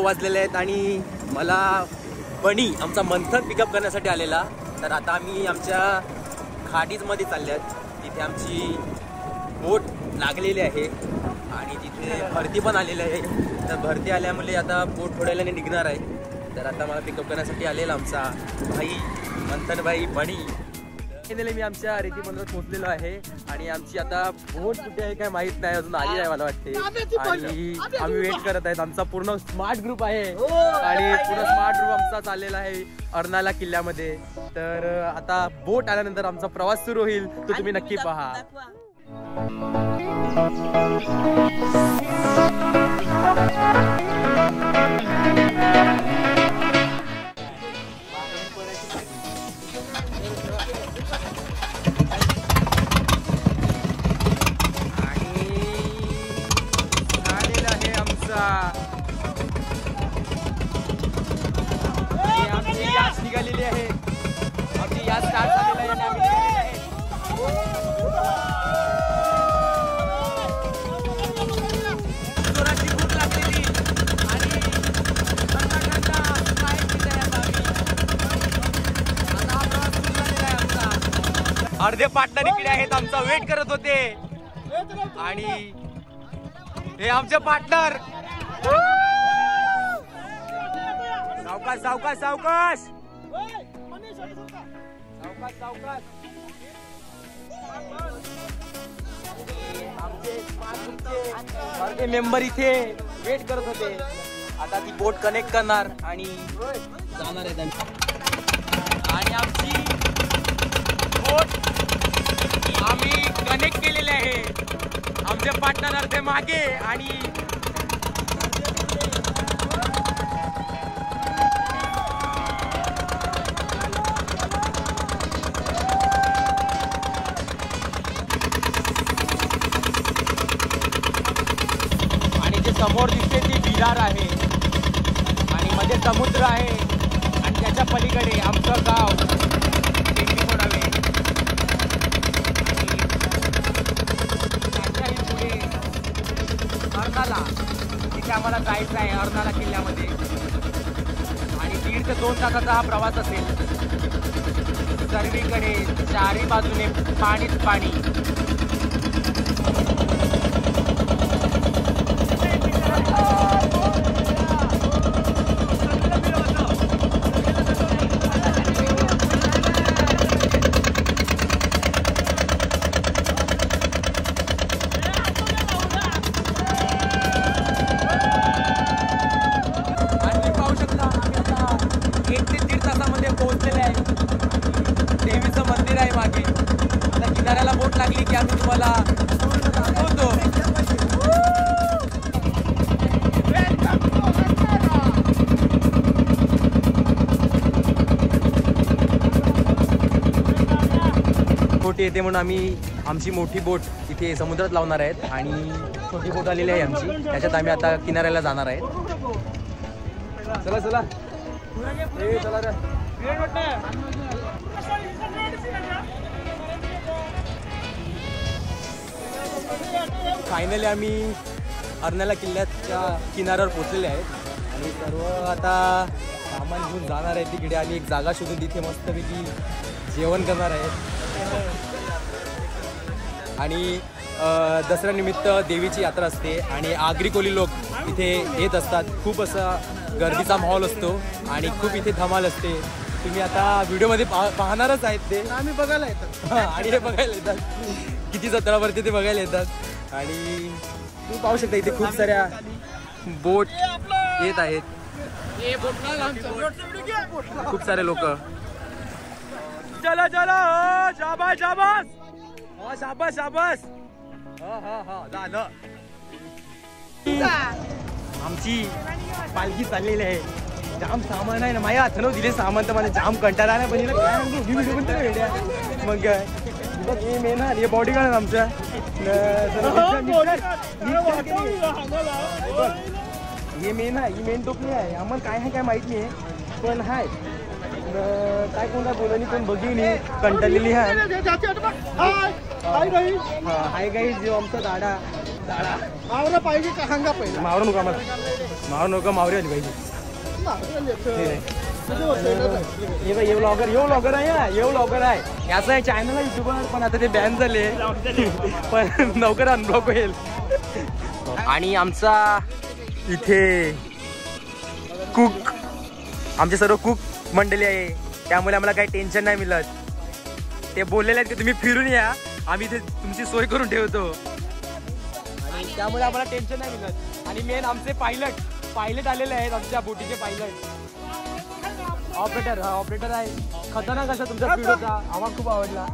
वाजलेले आहेत आणि मला बणी आमचा मंथन पिकअप करण्यासाठी आलेला. तर आता आम्ही आमच्या खाडीजमध्ये चालले आहेत. तिथे आमची बोट लागलेली आहे आणि तिथे भरती पण आलेली आहे. तर भरती आल्यामुळे आता बोट थोड्या वेळाने निघणार आहे. तर आता मला पिकअप करण्यासाठी आलेला आमचा भाई मंथन भाई बणी. मी आमच्या रेती बंदरात पोहोचलेलो आहे आणि आमची आता बोट कुठे आहे काय माहित नाही, अजून आली आहे मला वाटते. आणि आम्ही वेट करत आहेत. आमचा पूर्ण स्मार्ट ग्रुप आहे आणि पूर्ण स्मार्ट ग्रुप आमचा चाललेला आहे अर्नाळा किल्ल्यामध्ये. तर आता बोट आल्यानंतर आमचा प्रवास सुरू होईल, तो तुम्ही नक्की पहा. आमची याच निघालेली आहे. आमची याच स्टार्ट झालेली आहे. जोराची भूक लागलेली आणि अर्धे पार्टनर इकडे आहेत, आमचा वेट करत होते. आणि हे आमचे पार्टनर. सावकाश सावकाश सावकाश सावकाश सावकाश. आमचे मेंबर इथे वेट करत होते. आता ती बोट कनेक्ट करणार आणि जाणार आहे. आणि आमची बोट आम्ही कनेक्ट केलेली आहे. आमचे पार्टनर अर्धे मागे आणि समोर दिसते ती विरार आहे आणि मध्ये समुद्र आहे आणि त्याच्या पलीकडे आमचं गाव टेकडी. त्याच्याही पुढे अर्नाळा, तिथे आम्हाला जायचं आहे अर्नाळा किल्ल्यामध्ये. आणि 1.5 ते 2 तासाचा हा प्रवास असेल. सर्वीकडे चारी बाजूने पाणीच पाणी. देवीचं मंदिर आहे मागे. आता किनाऱ्याला बोट लागली की आम्ही तुम्हाला दाखवतो. बोट येते म्हणून आम्ही आमची मोठी बोट इथे समुद्रात लावणार आहेत आणि छोटी बोट आलेली आहे आमची, त्याच्यात आम्ही आता किनाऱ्याला जाणार आहे. चला चला चला रे. फायनली आम्ही अर्नाळा किल्ल्याच्या किनाऱ्यावर पोहोचलेले आहेत आणि सर्व आता सामान घेऊन जाणार आहे तिकडे आणि एक जागा शोधून तिथे मस्तपैकी जेवण करणार आहेत. आणि दसऱ्यानिमित्त देवीची यात्रा असते आणि आगरी कोली लोक इथे येत असतात. खूप असा गर्दीचा माहोल असतो आणि खूप इथे धमाल असते. तुम्ही आता व्हिडिओमध्ये पाहणारच आहेत. ते आम्ही बघायला येतात आणि हे बघायला येतात. किती जत्रावरती ते बघायला येतात आणि तुम्ही पाहू शकता इथे खूप साऱ्या बोट येत आहेत. खूप सारे लोक. चला चला शाबास शाबास शाबास शाबास. झालं. आमची पालखी चाललेली आहे. जाम सामान आहे ना माझ्या हातानं दिले सामान तर मला जाम कंटाळा नाही पण मग हे मेन आहे हे बॉडीगार्ड आहे आमच्या. हे मेन आहे ही मेन टोपली आहे. आम्हाला काय आहे काय माहित नाही पण हाय काय कोण काय बोलणी पण बघितली कंटाळलेली आहे. हाय गाईज जो आमचा दाडा मावरा पाहिजे का सांगा पहिले. मावरू नका मला, मावरू नका, मावरी आली पाहिजे. ये ब्लॉगर आहे, ये ब्लॉगर आहे. याचं आहे चॅनल आहे युट्यूबर, पण आता ते बॅन झाले, पण लवकर अनब्लॉक होईल. आणि आमचा इथे कुक, आमचे सर्व कुक मंडळी आहे, त्यामुळे आम्हाला काही टेन्शन नाही मिळत. ते बोललेले आहेत की तुम्ही फिरून या, आम्ही इथे तुमची सोय करून ठेवतो, आणि त्यामुळे आम्हाला टेन्शन नाही मिळत. आणि मेन आमचे पायलट आलेले आहेत, आमच्या बोटीचे पायलट. ऑपरेटर आहे. खतरनाक असा तुमचा व्हिडिओचा आवाज खूप आवडला.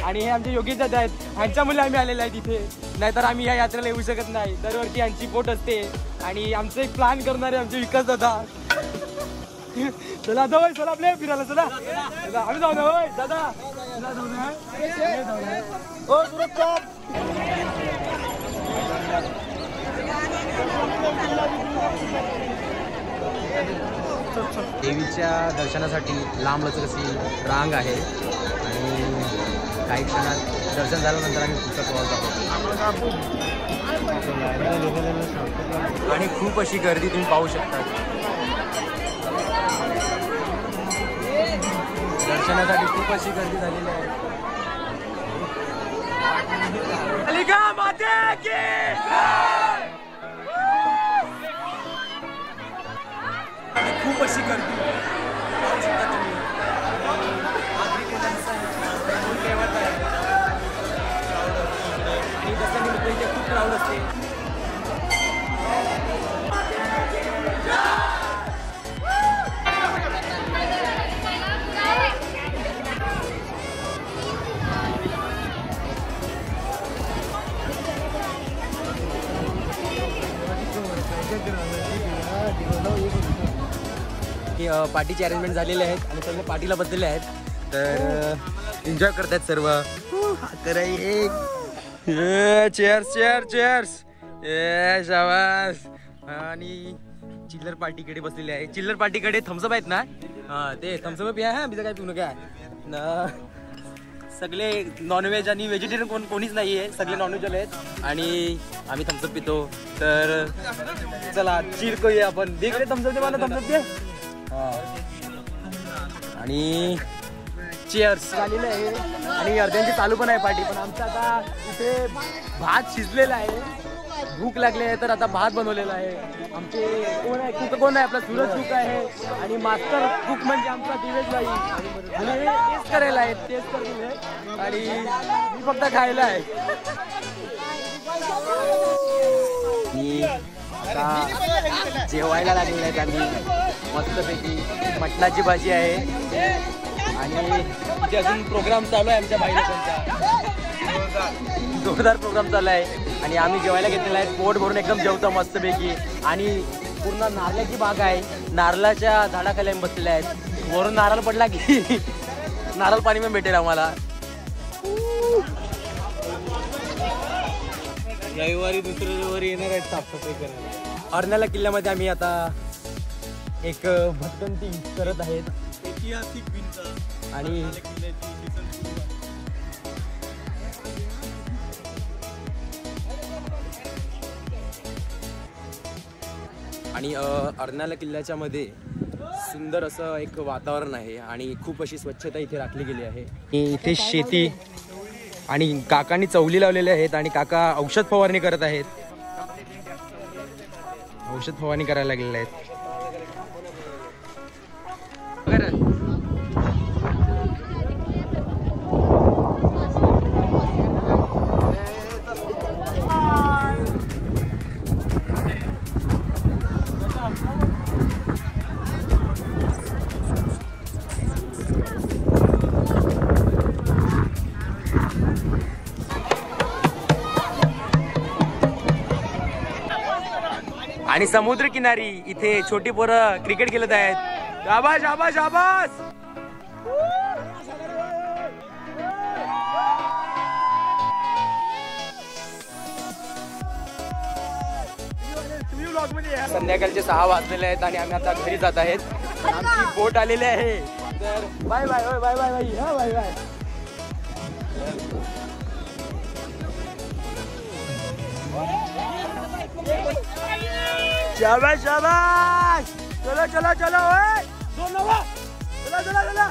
आणि हे आमचे योगेश दादा आहेत, ह्यांच्यामुळे आम्ही आलेले आहेत इथे, नाहीतर आम्ही या यात्रेला येऊ शकत नाही. दरवर्षी यांची बोट असते. आणि आमचं एक प्लॅन करणारे आमचे विकास दादा. चला जाऊ, चला आपले फिरायला, चला आम्ही जाऊ ना दादा. देवीच्या दर्शनासाठी लांबलचक अशी रांग आहे, आणि काही क्षणात दर्शन झाल्यानंतर आम्ही पुढचा प्रवास करतो. आणि खूप अशी गर्दी तुम्ही पाहू शकता. दर्शनासाठी खूप अशी गर्दी झालेली आहे. खूप अशी गर्दी पाहू शकता तुम्ही. आणि दसऱ्यानिमित्त इथे खूप क्राऊड असते. पार्टीचे अरेंजमेंट झालेले आहेत आणि सर्व पार्टीला बसलेले आहेत, तर एन्जॉय करतात सर्व. चेअर्स चेअर्स चेअर्स, शाबास. आणि चिल्लर पार्टीकडे बसलेले आहे. चिल्लर पार्टीकडे थम्सअप आहेत ना, ते थम्सअप या. हा बिजा काय पिऊ नका ना. सगळे नॉनव्हेज आणि व्हेजिटेरियन कोणीच नाही आहे, सगळे नॉनव्हेज वाले आहेत, आणि आम्ही थम्सअप पितो. तर चला चिल करूया आपण. देकडे थम्सअप दे मला, थम्सअप दे. आणि चेअर्स झालेले आहे. आणि अर्ध्यांची चालू पण आहे पार्टी, पण आमचं आता इथे भात शिजलेला आहे. भूक लागली आहे तर आता भात बनवलेला आहे. आमचे कोण आहे, कुक कोण आहे, आपला सूरज कुक आहे. आणि मास्टर कुक म्हणजे आमचा दिवेश भाई. आणि टेस्ट करायला आहे, टेस्ट करतील, आणि मी फक्त खायला आहे. जेवायला लागलेले आहेत आम्ही मस्तपैकी. मटणाची भाजी आहे, आणि इथे अजून प्रोग्राम चालू आहे आमच्या बाईला. जोरदार प्रोग्राम चालू आहे, आणि आम्ही जेवायला घेतलेला आहे. पोट भरून एकदम जेवतो मस्तपैकी. आणि पूर्ण नारळाची बाग आहे, नारळाच्या झाडाखाली आम्ही बसलेले आहेत. वरून नारळ पडला की नारळ पाणी पण भेटेल आम्हाला. रविवारी दुसऱ्या रविवारी येणार आहेत साफसफाई करायला. अर्नाळा किल्ल्यामध्ये आम्ही आता एक भटकंती करत आहेत. ऐतिहासिक भिंत आणि अर्नाळा किल्ल्याच्या मध्ये सुंदर असं एक वातावरण आहे, आणि खूप अशी स्वच्छता इथे राखली गेली आहे. इथे शेती आणि काकांनी चवली लावलेले आहेत, आणि काका औषध फवारणी करत आहेत. औषध फवारणी करायला लागलेले आहेत. आणि समुद्र किनारी इथे छोटी पोरं क्रिकेट खेळत आहेत. शाबास शाबास शाबास. संध्याकाळचे 6 वाजलेले आहेत, आणि आम्ही आता घरी जात आहेत. आमची बोट आलेली आहे. तर bye bye bye bye bye. हा बाय बाय. शाबाश शाबाश. चलो चलो चलो ओए. चला चला चला.